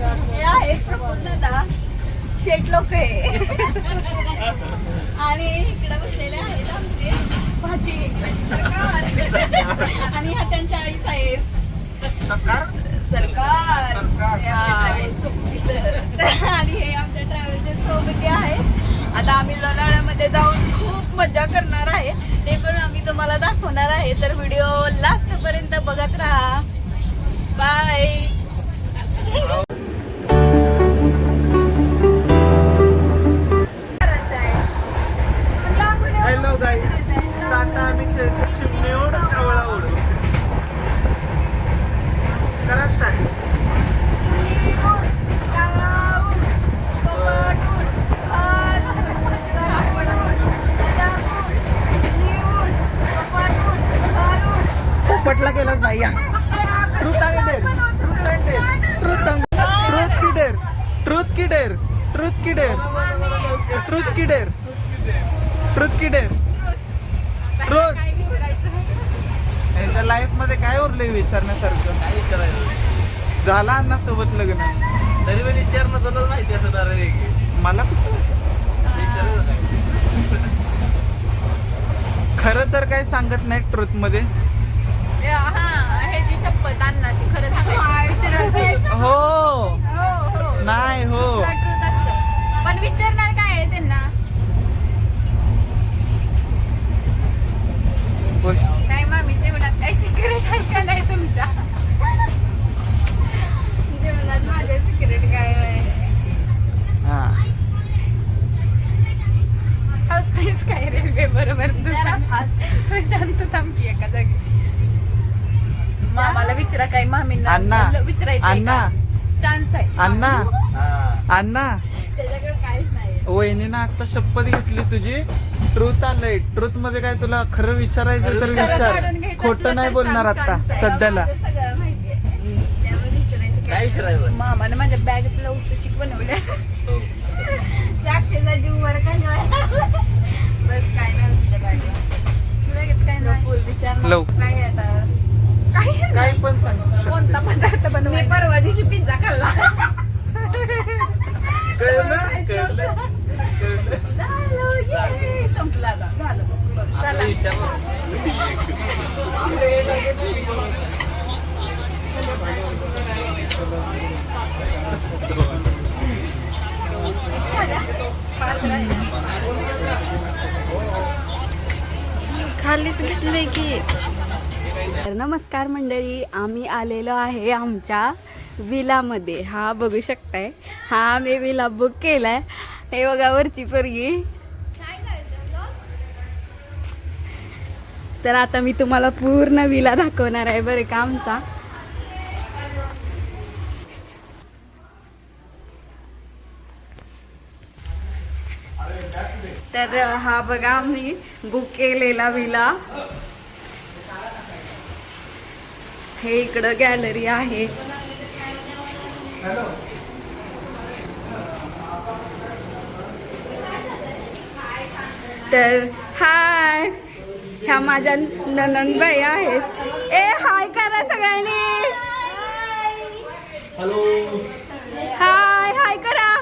हे आहेत प्रफुल्लदा शेट लोक आहे आणि इकडे बसलेले आहेत आमचे भाजी आणि हा त्यांच्या आई साहेब सरकार आणि हे आमच्या ट्रॅव्हलचे सोबती आहे. आता आम्ही लोणावळ्यामध्ये जाऊन खूप मजा करणार आहे, ते पण आम्ही तुम्हाला दाखवणार आहे. तर व्हिडिओ लास्ट पर्यंत बघत राहा. बाय. हॅलो गाईस, आता आम्ही खेळतो चिमणी ओढ कावळा ओढ. करा स्टार्ट. पोपटला केलाच नाही या. ट्रूथ आणि dare, truth and dare, truth की डेअर, ट्रूथ की डेअर, ट्रूथ की डेअर, ट्रूथ की डेअर, ट्रूथ की डेअर, ट्रूथ. यांच्या लाईफ मध्ये काय उरलंय विचारण्यासारखं? काय विचारायचं? झाला अण्णा सोबत लग्न, तरी पण विचारणं तुलाच माहिती असं मला खरं तर काय सांगत नाही ट्रूथ मध्ये. हे जी शपथ अन्नाची खरं सांगायचं हो नाही हो ट्रूथ असतं, पण विचारणार काय आहे त्यांना? काय मामी जेवणात काय सिक्रेट आहे का नाही तुमच्या? जेवणात माझे सिक्रेट काय आहे? काय रेल्वे बरोबर तू शांत थांबकी एका जागी. मामाला विचारा काय मामींना अण्णा विचारायचं अण्णा चान्स आहे. अण्णा अण्णा त्याच्याकडे काहीच नाही. वहिनीनं आता शपथ घेतली तुझी. ट्रूथ आलंय. ट्रूथ मध्ये काय तुला खरं विचारायचं तर विचार. खोटं नाही बोलणार आता सध्याला. सगळं माहिती आहे त्यामुळे विचारायचं काय विचारायचं. मामाने माझ्या बॅगेतला उसूशिक बनवल्या. साक्षीचा जीव वर काय बस काय नाही तुझ्या बॅगेत काय नाही. फुल विचार काय आता काय पण सांग. कोणता पदार्थ बनवू? मी परवा दिवशी पिझ्झा खाल्ला. संपला आता. झालं खालीच घेतले की. नमस्कार मंडळी, आम्ही आलेलो आहे आमच्या विलामध्ये. हा बघू शकताय, हा आम्ही विला बुक केलाय. हे बघा वरची पोरगी. तर आता मी तुम्हाला पूर्ण विला दाखवणार आहे बरं का आमचा. तर हा बघा आम्ही बुक केलेला विला. हे इकडं गॅलरी आहे. तर हाय, ह्या माझ्या ननंदबाई आहेत. ए हाय करा सगळ्यांनी. हाय हाय करा.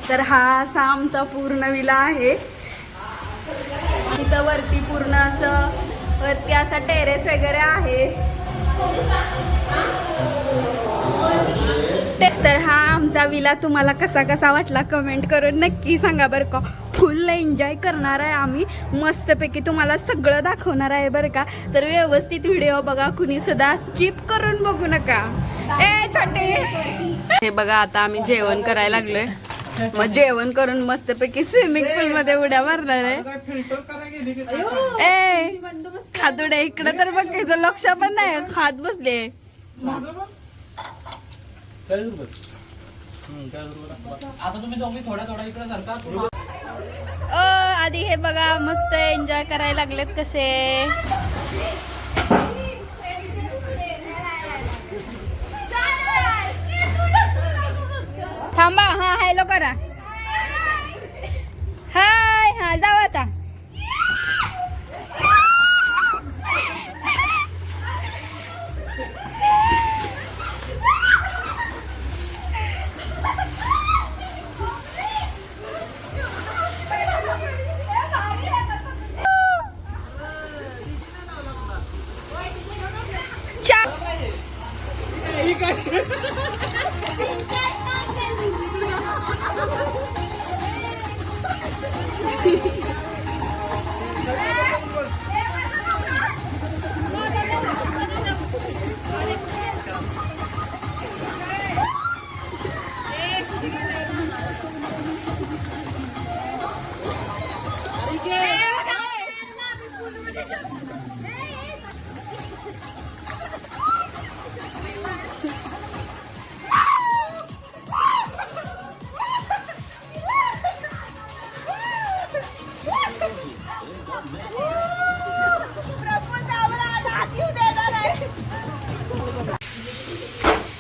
तर हा असा आमचा पूर्ण विला आहे. इथं वरती पूर्ण असं वरती असा टेरेस वगैरे आहे. तर हा आमचा विला तुम्हाला कसा कसा वाटला कमेंट करून नक्की सांगा बरं का. फुल एन्जॉय करणार आहे आम्ही. मस्तपैकी तुम्हाला सगळं दाखवणार आहे बरं का. तर व्यवस्थित व्हिडिओ बघा, कुणी सुद्धा स्किप करून बघू नका. ए छोटे, हे बघा आता आम्ही जेवण करायला लागलोय. मग जेवण करून मस्तपैकी स्विमिंग पूल मध्ये उड्या मारणार आहे. ए खातुडे इकडे तर बघ, इथं लक्ष पण नाही, खात बसले. आधी हे बघा मस्त एन्जॉय करायला लागलेत कसे. थांबा, हा हॅलो करा. हाय, हा जाऊ आता.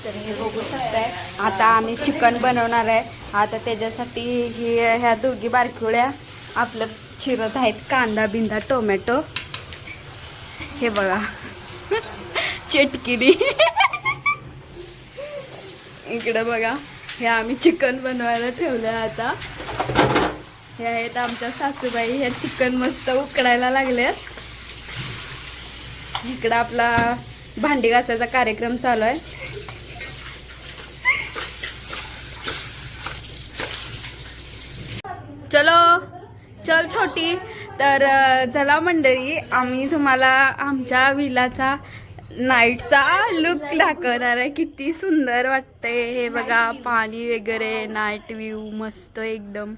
तर हे बघू शकताय आता आम्ही चिकन बनवणार आहे. आता त्याच्यासाठी ह्या दोघी बारकुळ्या आपलं चिरत आहेत, कांदा बिंदा टोमॅटो. हे बघा चटकिरी. इकडे बघा हे आम्ही चिकन बनवायला ठेवलं. आता हे आहेत आमच्या सासूबाई. हे चिकन मस्त उकडायला लागल्यात. इकडं आपला भांडी घासायचा कार्यक्रम चालू आहे. चल छोटी. तर चला मंडळी, आम्ही तुम्हाला आमच्या विलाचा नाईटचा लुक दाखवणार आहे. किती सुंदर वाटतंय हे बघा, पाणी वगैरे, नाईट व्ह्यू मस्त एकदम.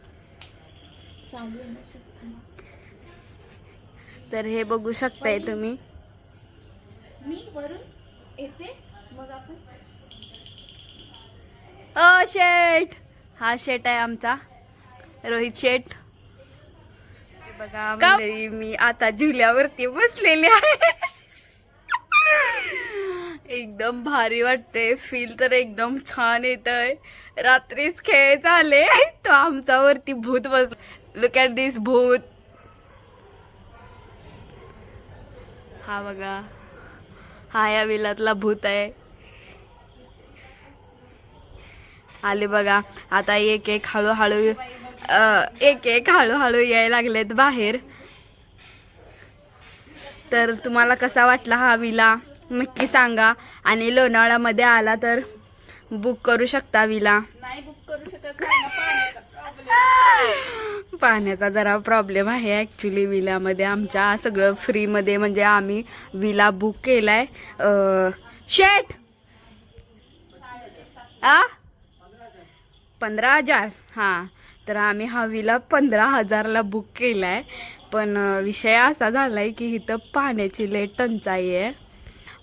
तर हे बघू शकताय तुम्ही. शेठ, हा शेठ आहे आमचा रोहित शेठ. बघा मंडळी, मी आता झुल्यावरती बसलेली आहे. एकदम भारी वाटते. फील तर एकदम छान येतंय. रात्रीच खेळ झाले तो आमचा वरती भूत बस. लुक ॲट दिस भूत. हा बघा, हा या विलातला भूत आहे. आले बघा. आता एक एक हळूहळू यायला लागलेत बाहेर. तर तुम्हाला कसा वाटला हा विला नक्की सांगा. आणि लोणावळ्यामध्ये आला तर बुक करू शकता विला. नाही बुक करू शकत, पाण्याचा जरा प्रॉब्लेम आहे ॲक्च्युली विल्यामध्ये. आमच्या सगळं फ्रीमध्ये म्हणजे आम्ही विला बुक केलाय. शेट 15,000. हां, तर आम्ही हा विला 15,000ला बुक केलाय. पण विषय असा झालाय की इथं पाण्याची लय टंचाई आहे.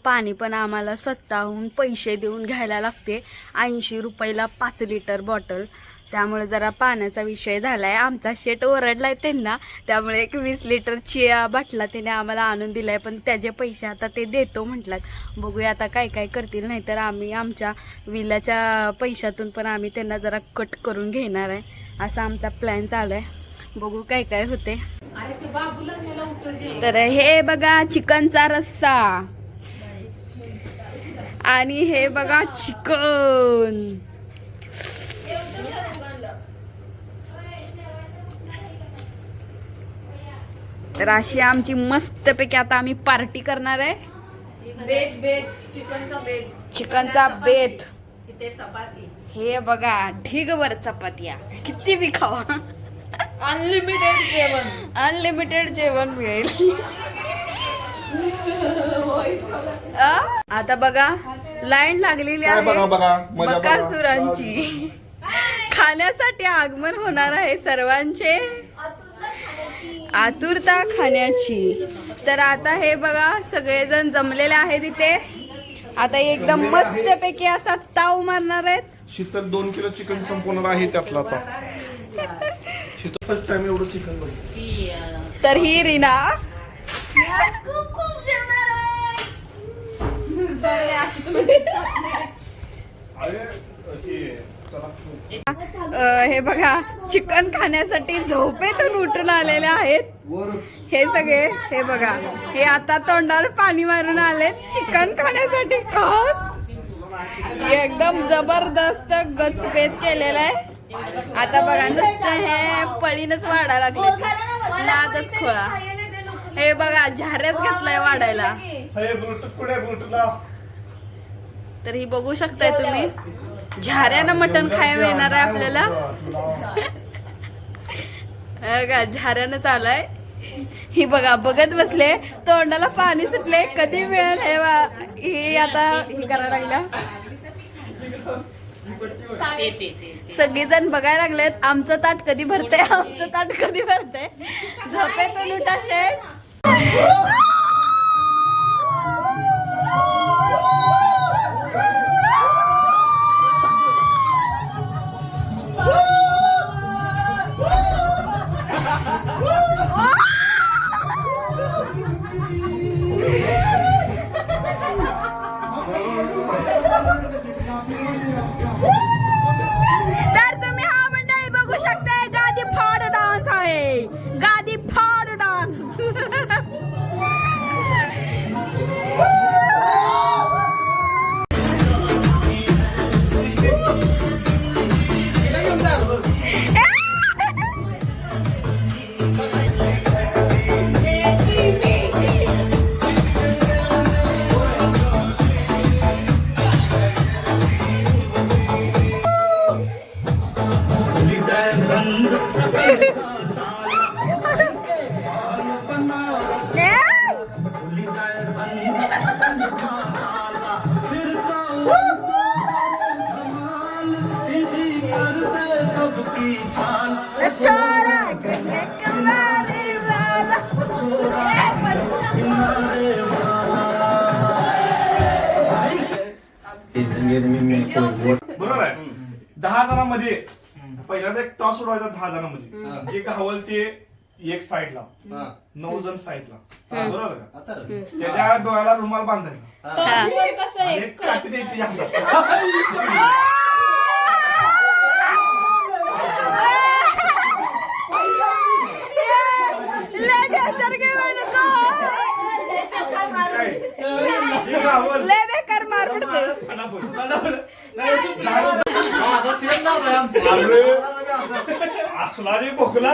पाणी पण आम्हाला स्वतःहून पैसे देऊन घ्यायला लागते. 80 रुपयाला 5 लिटर बॉटल. त्यामुळे जरा पाण्याचा विषय झाला आहे. आमचा शेट ओरडला आहे त्यांना, त्यामुळे एक 20 लिटरची बाटला त्याने आम्हाला आणून दिला आहे. पण त्याचे पैसे आता ते देतो म्हटलात. बघूया आता काय काय करतील. नाही तर आम्ही आमच्या विल्याच्या पैशातून पण आम्ही त्यांना जरा कट करून घेणार आहे. असा आमचा प्लॅन चालू आहे. बघू काय काय होते. तर हे बघा चिकनचा रस्सा. आणि हे बघा चिकन. तर अशी आमची मस्तपैकी आता आम्ही पार्टी करणार आहे. चिकनचा बेत. हे बघा ढिगभर चपात्या, किती बी खावा. अनलिमिटेड जेवण मिळेल. आता बघा लाईन लागलेली आहे बकासुरांची. खाण्यासाठी आगमन होणार आहे सर्वांचे. आतुरता खाण्याची. तर आता हे बघा सगळेजण जमलेले आहेत इथे. आता एकदम मस्तपैकी असा ताव मारणार आहेत. शीतल 2 किलो चिकन संपवणार आहे त्यातला आता. शीतल फर्स्ट टाइम एवढं चिकन बनवलं. तर ही रीना खूप जेवणार हे बघा चिकन खाण्यासाठी झोपेतून उठून आलेले आहेत हे सगळे. हे बघा हे आता तोंडावर पाणी मारून आलेत चिकन खाण्यासाठी. एकदम जबरदस्त गचपेत केलेला आहे. आता बघा नुसतं हे पळीनच वाढायला लागले. नादच खोळा. हे बघा झाऱ्याच घेतलाय वाढायला. तर ही बघू शकताय तुम्ही, झाऱ्यानं मटण खायला येणार आहे आपल्याला. का झाऱ्यानं चालू आहे. ही बघा बघत बसले, तोंडाला पाणी सुटले, कधी मिळेल हे हे आता हे करायला लागल्या. सगळेजण बघायला लागलेत आमचं ताट कधी भरतंय, आमचं ताट कधी भरतंय. झोपेतून उठा शेठ. तर तुम्ही हा मंडळी बघू शकता, गादी फाड डान्स आहे, गादी फाड डान्स. बरोबर आहे. 10 जणांमध्ये पहिल्यांदा एक टॉस उडवायचा 10 जणांमध्ये, जे गावल ते एक साईडला, 9 जण साईडला, बरोबर का? त्याच्या डोळ्याला रुमाल बांधायचा कसं आणि आहे एक काठी द्यायची हातात. जे गावल असला रे बोकला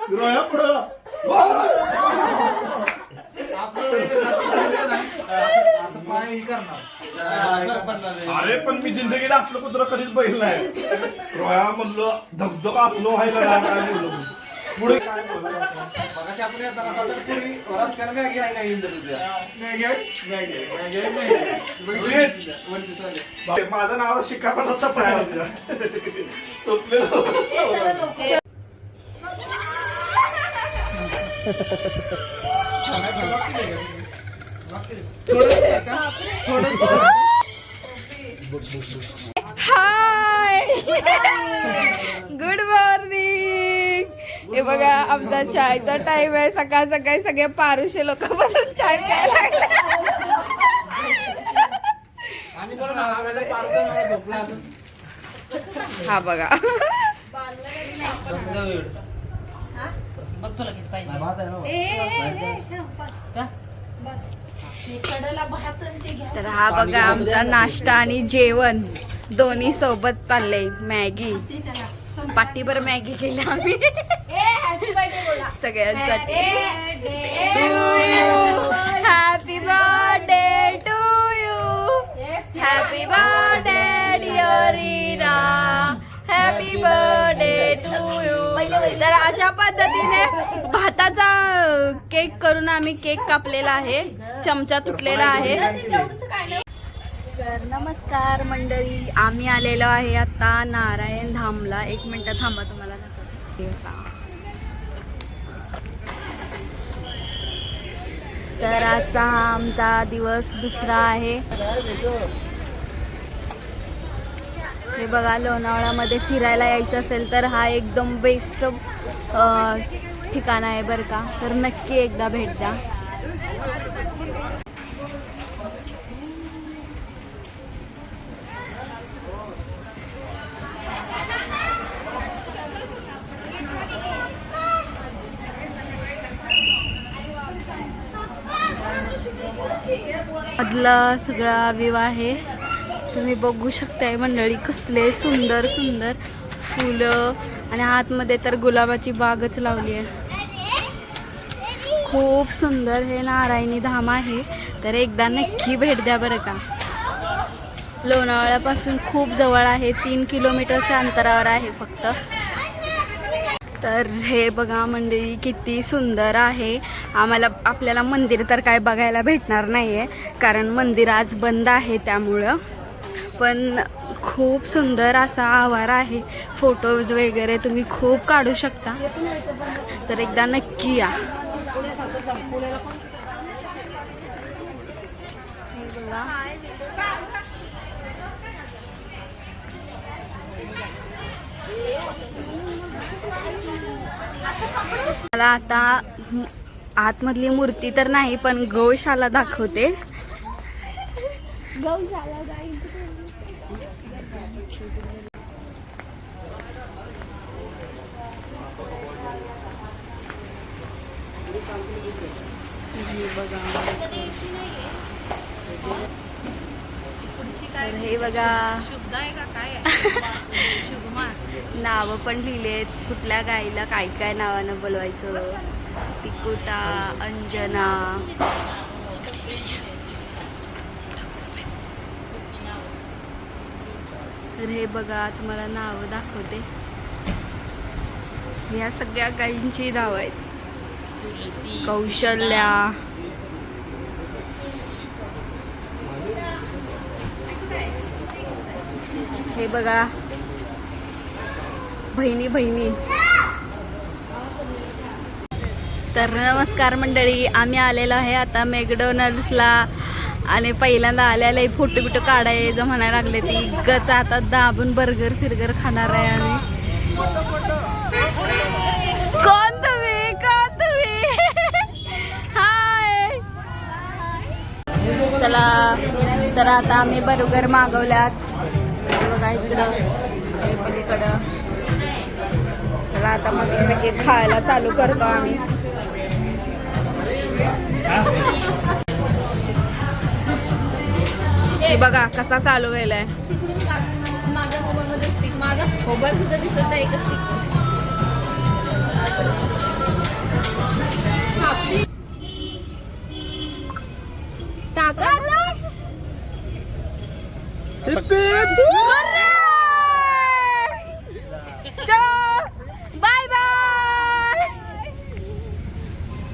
रोया पुढं. अरे पण मी जिंदगीत असलं कुत्र कधीच बघितलं नाही. रोया म्हणलो धबधब असलो व्हायला लागला. पुढे काय माझं नाव शिकापण असं पाहिजे. हाय, गुड मॉर्निंग. हे बघा आमचा चायचा टाइम आहे. सकाळ सकाळी सगळे पारुशे लोक बसून चाय प्यायला लागले. हा बघा तर हा बघा आमचा नाश्ता आणि जेवण दोन्ही सोबत चाललंय. मॅगी, पाटीभर मॅगी केली आम्ही सगळ्यांसाठी. Happy birthday to you, happy birthday dear Reena, happy birthday to you. तर अशा पद्धतीने भाताचा केक करून आम्ही केक कापलेला आहे, चमचा तुटलेला आहे. तर नमस्कार मंडळी, आम्ही आलेलो आहे आता नारायण धामला. 1 मिनिट थांबा, तुम्हाला दाखवते. तर आजचा हा आमचा दिवस दुसरा आहे. हे बघा, लोणावळ्यामध्ये फिरायला यायचं असेल तर हा एकदम बेस्ट ठिकाण आहे बरं का. तर नक्की एकदा भेट द्या. मधला सगळा व्ह्यू आहे, तुम्ही बघू शकताय मंडळी. कसले सुंदर सुंदर फुलं, आणि आतमध्ये तर गुलाबाची बागच लावली आहे. खूप सुंदर हे नारायणी धाम आहे. तर एकदा नक्की भेट द्या बरं का. लोणावळ्यापासून खूप जवळ आहे, 3 किलोमीटरच्या अंतरावर आहे फक्त. तर हे बघा मंडळी किती सुंदर आहे. आपल्याला मंदिर तर काय बघायला भेटणार नाही आहे कारण मंदिर आज बंद आहे त्यामुळं, पण खूप सुंदर असा आवार आहे. फोटोज वगैरे तुम्ही खूप काढू शकता, तर एकदा नक्की या. हे बघा. मला आता आतमधली मूर्ती तर नाही पण गौशाला दाखवते. गौशाला जाईल. तर हे बघा शुद्ध आहे का काय शुभमा नावं पण लिहिलेत, कुठल्या गाईला काय काय नावानं बोलवायचं. तिकुटा, अंजना. तर हे बघा तुम्हाला नावं दाखवते. ह्या सगळ्या गायींची नावं आहेत. कौशल्या, हे बघा बहिणी बहिणी. तर नमस्कार मंडळी, आम्ही आलेलो आहे आता मॅकडोनल्ड्सला आणि पहिल्यांदा आलेला फोटो बिटो काढायचं म्हणायला लागले. ती गच आता दाबून बर्गर फिरगर खाणार आहे आम्ही. कोण तुम्ही, कोण तुम्ही? हाय. चला तर आता आम्ही बर्गर मागवल्यात. हे बघा इकडं, हे पलीकडं. चला आता मस्तपैकी खायला चालू करतो आम्ही. हे बघा कसा चालू गेलाय. तिकडून माझ्या मोबाईलमध्ये स्टिक, माझा मोबाईल सुद्धा दिसत नाही. एक स्टिक